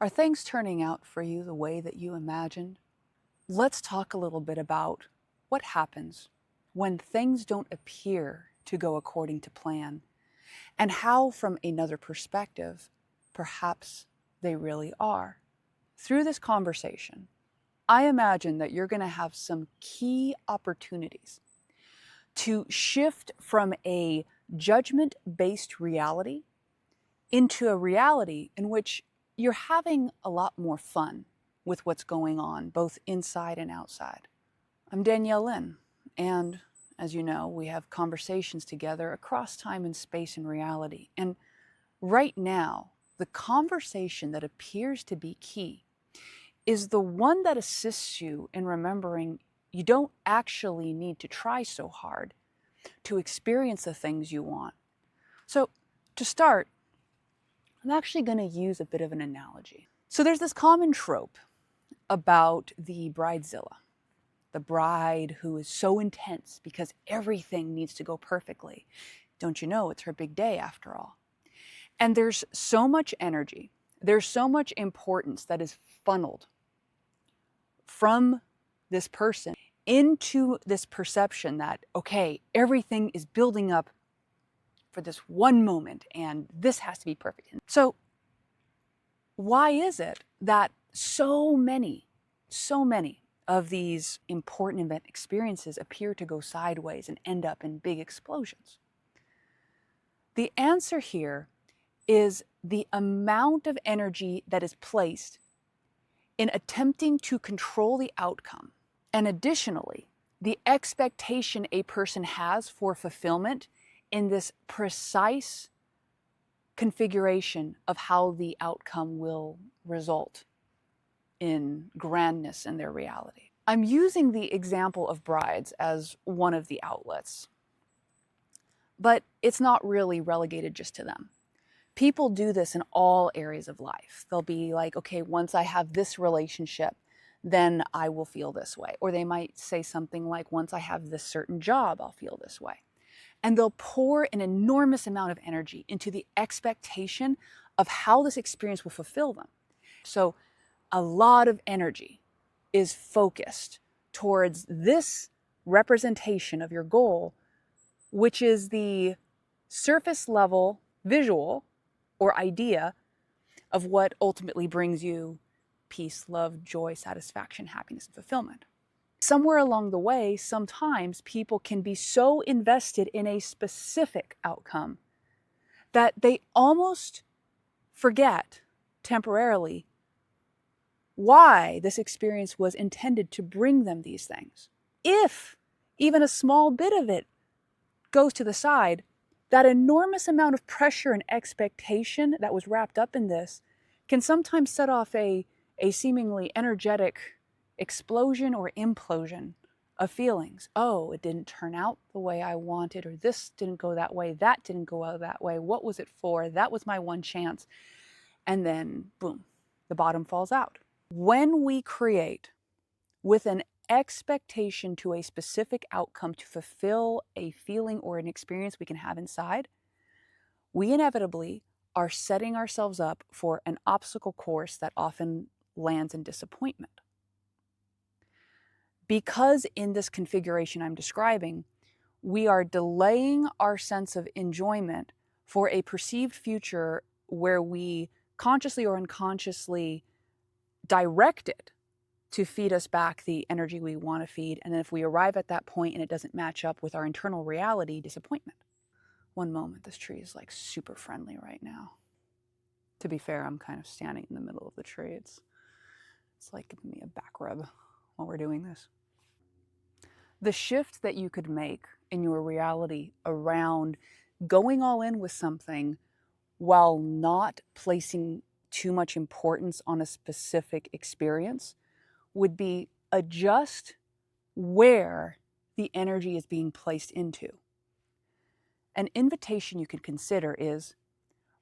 Are things turning out for you the way that you imagined? Let's talk a little bit about what happens when things don't appear to go according to plan, and how, from another perspective, perhaps they really are. Through this conversation, I imagine that you're going to have some key opportunities to shift from a judgment-based reality into a reality in which you're having a lot more fun with what's going on, both inside and outside. I'm Danielle Lynn, and as you know, we have conversations together across time and space and reality. And right now, the conversation that appears to be key is the one that assists you in remembering you don't actually need to try so hard to experience the things you want. So to start, I'm actually going to use a bit of an analogy. So there's this common trope about the bridezilla, the bride who is so intense because everything needs to go perfectly. Don't you know, it's her big day after all. And there's so much energy, there's so much importance that is funneled from this person into this perception that, okay, everything is building up for this one moment and this has to be perfect. So why is it that so many of these important event experiences appear to go sideways and end up in big explosions? The answer here is the amount of energy that is placed in attempting to control the outcome, and additionally, the expectation a person has for fulfillment in this precise configuration of how the outcome will result in grandness in their reality. I'm using the example of brides as one of the outlets, but it's not really relegated just to them. People do this in all areas of life. They'll be like, okay, once I have this relationship, then I will feel this way. Or they might say something like, once I have this certain job, I'll feel this way. And they'll pour an enormous amount of energy into the expectation of how this experience will fulfill them. So a lot of energy is focused towards this representation of your goal, which is the surface level visual or idea of what ultimately brings you peace, love, joy, satisfaction, happiness, and fulfillment. Somewhere along the way, sometimes people can be so invested in a specific outcome that they almost forget temporarily why this experience was intended to bring them these things. If even a small bit of it goes to the side, that enormous amount of pressure and expectation that was wrapped up in this can sometimes set off a seemingly energetic explosion or implosion of feelings. Oh, it didn't turn out the way I wanted, or this didn't go that way, that didn't go out that way. What was it for? That was my one chance. And then, boom, the bottom falls out. When we create with an expectation to a specific outcome to fulfill a feeling or an experience we can have inside, we inevitably are setting ourselves up for an obstacle course that often lands in disappointment. Because in this configuration I'm describing, we are delaying our sense of enjoyment for a perceived future where we consciously or unconsciously direct it to feed us back the energy we want to feed. And then if we arrive at that point and it doesn't match up with our internal reality, disappointment. One moment, this tree is like super friendly right now. To be fair, I'm kind of standing in the middle of the tree. It's like giving me a back rub while we're doing this. The shift that you could make in your reality around going all in with something while not placing too much importance on a specific experience would be adjust where the energy is being placed into. An invitation you could consider is,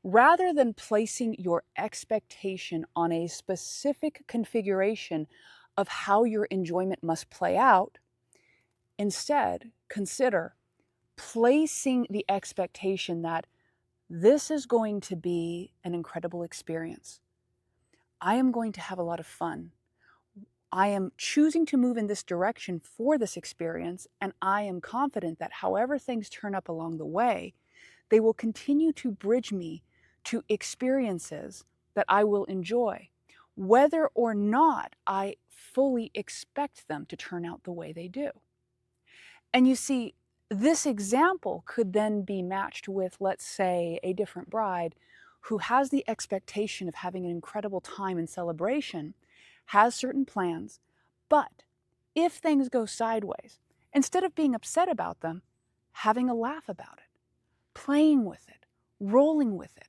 rather than placing your expectation on a specific configuration of how your enjoyment must play out, instead consider placing the expectation that this is going to be an incredible experience. I am going to have a lot of fun. I am choosing to move in this direction for this experience, and I am confident that however things turn up along the way, they will continue to bridge me to experiences that I will enjoy, whether or not I fully expect them to turn out the way they do. And you see, this example could then be matched with, let's say, a different bride who has the expectation of having an incredible time and celebration, has certain plans, but if things go sideways, instead of being upset about them, having a laugh about it, playing with it, rolling with it,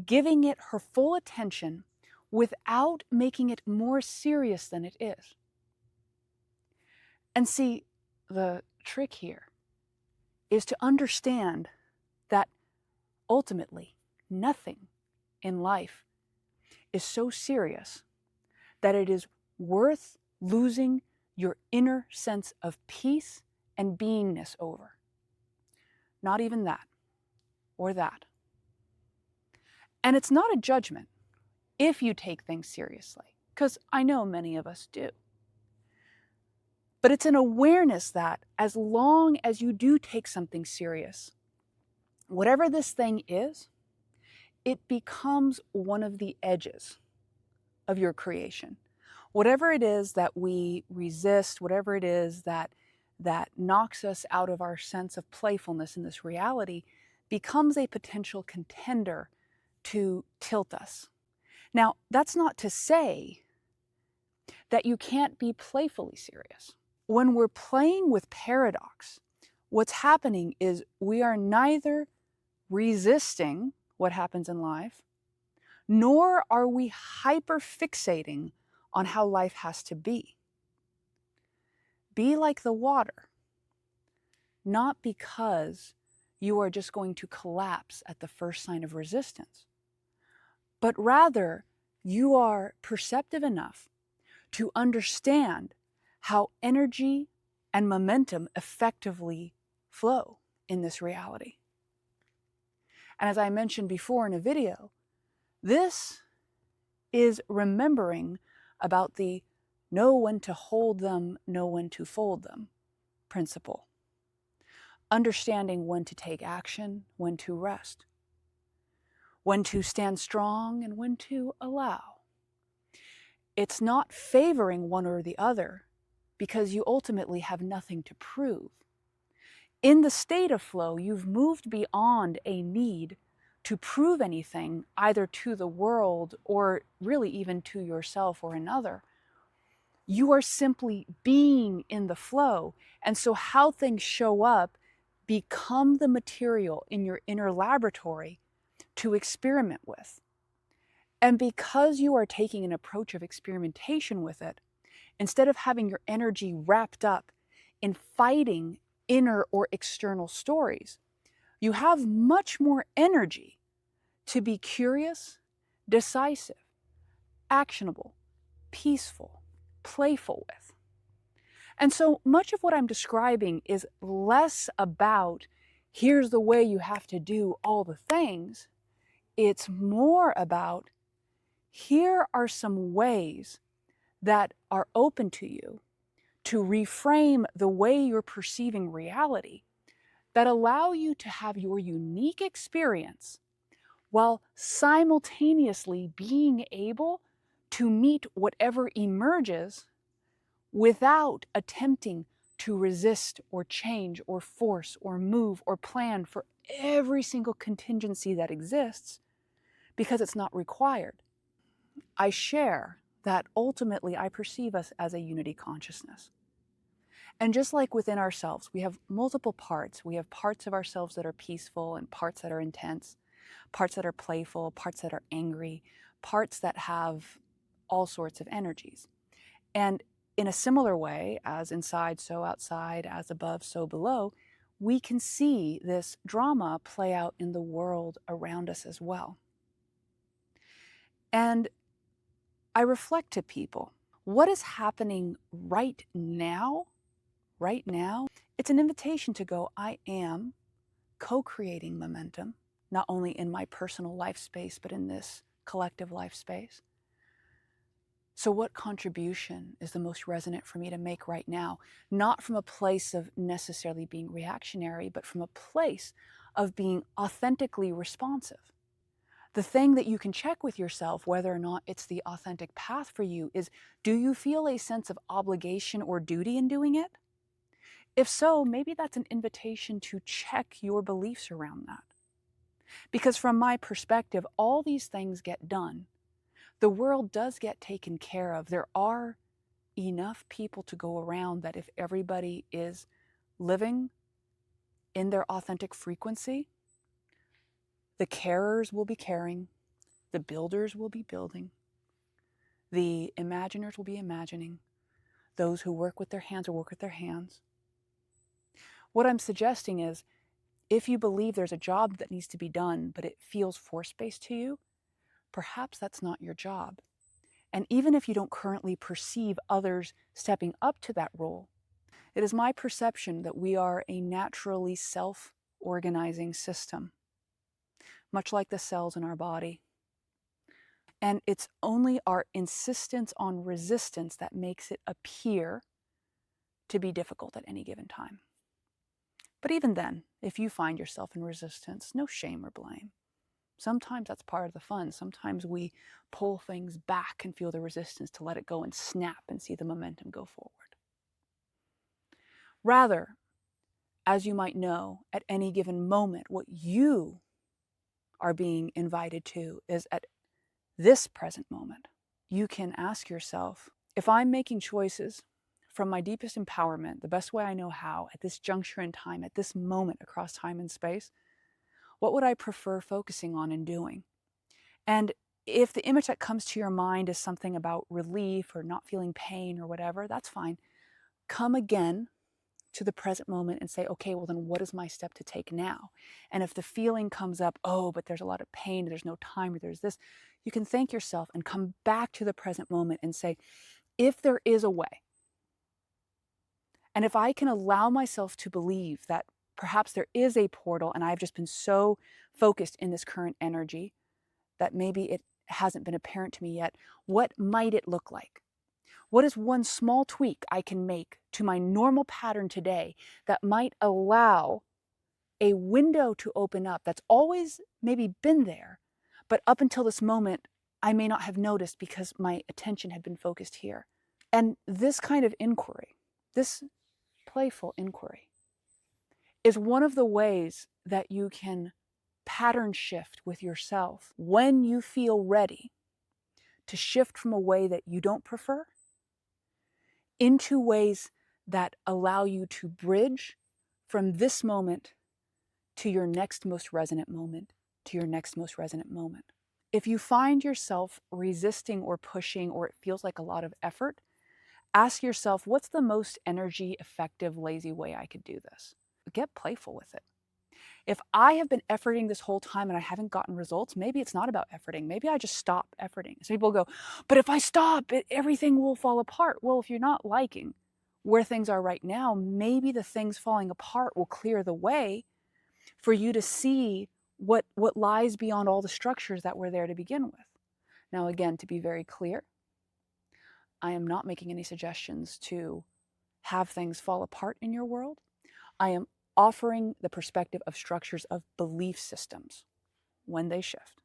giving it her full attention without making it more serious than it is. And see, the trick here is to understand that ultimately nothing in life is so serious that it is worth losing your inner sense of peace and beingness over. Not even that or that. And it's not a judgment if you take things seriously, because I know many of us do. But it's an awareness that as long as you do take something serious, whatever this thing is, it becomes one of the edges of your creation. Whatever it is that we resist, whatever it is that knocks us out of our sense of playfulness in this reality, becomes a potential contender to tilt us. Now, that's not to say that you can't be playfully serious. When we're playing with paradox, what's happening is we are neither resisting what happens in life, nor are we hyper-fixating on how life has to be. Be like the water, not because you are just going to collapse at the first sign of resistance, but rather you are perceptive enough to understand how energy and momentum effectively flow in this reality. And as I mentioned before in a video, this is remembering about the know when to hold them, know when to fold them principle. Understanding when to take action, when to rest, when to stand strong and when to allow. It's not favoring one or the other because you ultimately have nothing to prove. In the state of flow, you've moved beyond a need to prove anything either to the world or really even to yourself or another. You are simply being in the flow. And so how things show up become the material in your inner laboratory to experiment with. And because you are taking an approach of experimentation with it, instead of having your energy wrapped up in fighting inner or external stories, you have much more energy to be curious, decisive, actionable, peaceful, playful with. And so much of what I'm describing is less about here's the way you have to do all the things. It's more about here are some ways that are open to you to reframe the way you're perceiving reality that allow you to have your unique experience while simultaneously being able to meet whatever emerges without attempting to resist or change or force or move or plan for every single contingency that exists because it's not required. I share that ultimately I perceive us as a unity consciousness. And just like within ourselves, we have multiple parts. We have parts of ourselves that are peaceful and parts that are intense, parts that are playful, parts that are angry, parts that have all sorts of energies. And in a similar way, as inside, so outside, as above, so below, we can see this drama play out in the world around us as well. And I reflect to people, what is happening right now? Right now, it's an invitation to go, I am co-creating momentum, not only in my personal life space, but in this collective life space. So what contribution is the most resonant for me to make right now? Not from a place of necessarily being reactionary, but from a place of being authentically responsive. The thing that you can check with yourself, whether or not it's the authentic path for you, is, do you feel a sense of obligation or duty in doing it? If so, maybe that's an invitation to check your beliefs around that. Because from my perspective, all these things get done. The world does get taken care of. There are enough people to go around that if everybody is living in their authentic frequency, the carers will be caring, the builders will be building, the imaginers will be imagining, those who work with their hands will work with their hands. What I'm suggesting is, if you believe there's a job that needs to be done, but it feels force-based to you, perhaps that's not your job. And even if you don't currently perceive others stepping up to that role, it is my perception that we are a naturally self-organizing system, much like the cells in our body. And it's only our insistence on resistance that makes it appear to be difficult at any given time. But even then, if you find yourself in resistance, no shame or blame. Sometimes that's part of the fun. Sometimes we pull things back and feel the resistance to let it go and snap and see the momentum go forward. Rather, as you might know, at any given moment, what you are being invited to is at this present moment. You can ask yourself, if I'm making choices from my deepest empowerment, the best way I know how, at this juncture in time, at this moment across time and space, what would I prefer focusing on and doing? And if the image that comes to your mind is something about relief or not feeling pain or whatever, that's fine. Come again to the present moment and say, okay, well then what is my step to take now? And if the feeling comes up, oh, but there's a lot of pain, there's no time, or there's this, you can thank yourself and come back to the present moment and say, if there is a way, and if I can allow myself to believe that perhaps there is a portal and I've just been so focused in this current energy that maybe it hasn't been apparent to me yet, what might it look like? What is one small tweak I can make to my normal pattern today that might allow a window to open up that's always maybe been there, but up until this moment, I may not have noticed because my attention had been focused here. And this kind of inquiry, this playful inquiry, is one of the ways that you can pattern shift with yourself when you feel ready to shift from a way that you don't prefer into ways that allow you to bridge from this moment to your next most resonant moment, to your next most resonant moment. If you find yourself resisting or pushing, or it feels like a lot of effort, ask yourself, what's the most energy effective, lazy way I could do this? Get playful with it. If I have been efforting this whole time and I haven't gotten results, maybe it's not about efforting. Maybe I just stop efforting. So people go, but if I stop, everything will fall apart. Well, if you're not liking where things are right now, maybe the things falling apart will clear the way for you to see what lies beyond all the structures that were there to begin with. Now, again, to be very clear, I am not making any suggestions to have things fall apart in your world. I am offering the perspective of structures of belief systems when they shift.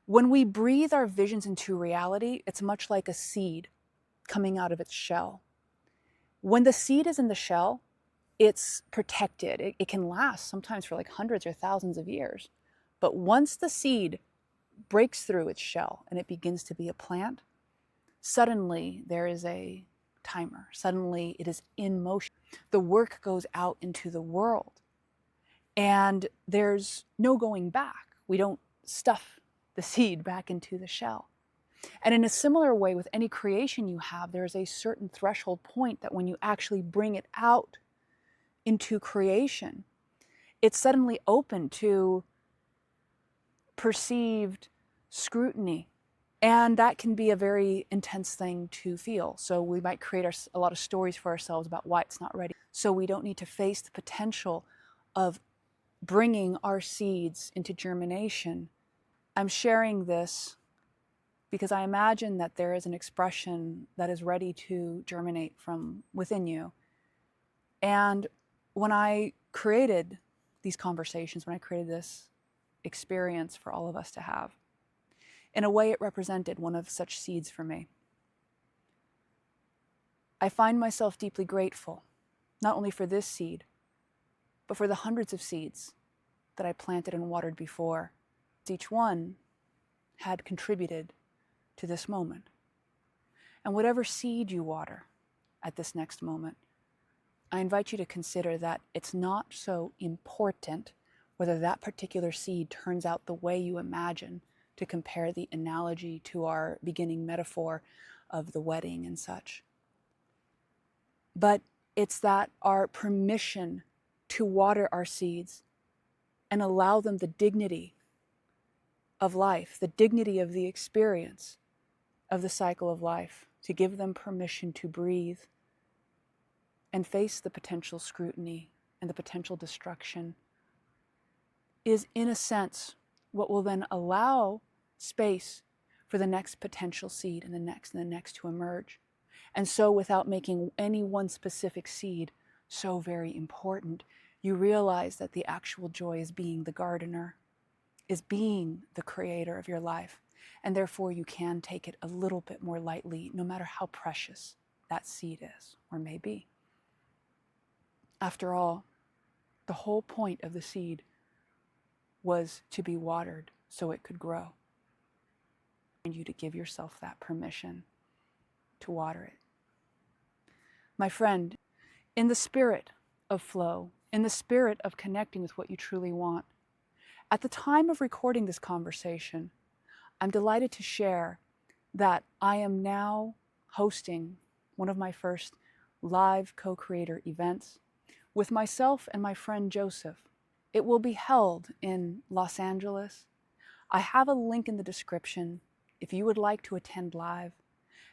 When we breathe our visions into reality, it's much like a seed coming out of its shell. When the seed is in the shell, it's protected. It can last sometimes for like hundreds or thousands of years. But once the seed breaks through its shell and it begins to be a plant, suddenly there is a timer. Suddenly it is in motion. The work goes out into the world and there's no going back. We don't stuff the seed back into the shell. And in a similar way with any creation you have, there's a certain threshold point that when you actually bring it out into creation, it's suddenly open to perceived scrutiny. And that can be a very intense thing to feel. So we might create a lot of stories for ourselves about why it's not ready. So we don't need to face the potential of bringing our seeds into germination. I'm sharing this because I imagine that there is an expression that is ready to germinate from within you. And when I created these conversations, when I created this experience for all of us to have, in a way it represented one of such seeds for me. I find myself deeply grateful, not only for this seed, but for the hundreds of seeds that I planted and watered before. Each one had contributed to this moment. And whatever seed you water at this next moment, I invite you to consider that it's not so important whether that particular seed turns out the way you imagine, to compare the analogy to our beginning metaphor of the wedding and such. But it's that our permission to water our seeds and allow them the dignity of life, the dignity of the experience of the cycle of life, to give them permission to breathe and face the potential scrutiny and the potential destruction, is in a sense what will then allow space for the next potential seed and the next to emerge. And so, without making any one specific seed so very important, you realize that the actual joy is being the gardener, is being the creator of your life. And therefore, you can take it a little bit more lightly, no matter how precious that seed is or may be. After all, the whole point of the seed was to be watered so it could grow. And you to give yourself that permission to water it. My friend, in the spirit of flow, in the spirit of connecting with what you truly want, at the time of recording this conversation, I'm delighted to share that I am now hosting one of my first live co-creator events with myself and my friend Joseph. It will be held in Los Angeles. I have a link in the description if you would like to attend live,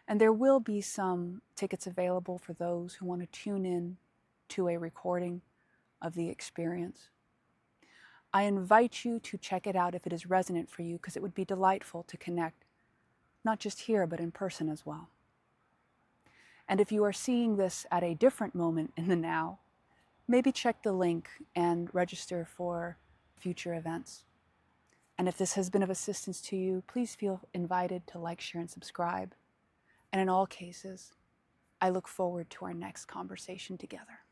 and there will be some tickets available for those who want to tune in to a recording of the experience. I invite you to check it out if it is resonant for you, because it would be delightful to connect, not just here, but in person as well. And if you are seeing this at a different moment in the now, maybe check the link and register for future events. And if this has been of assistance to you, please feel invited to like, share, and subscribe. And in all cases, I look forward to our next conversation together.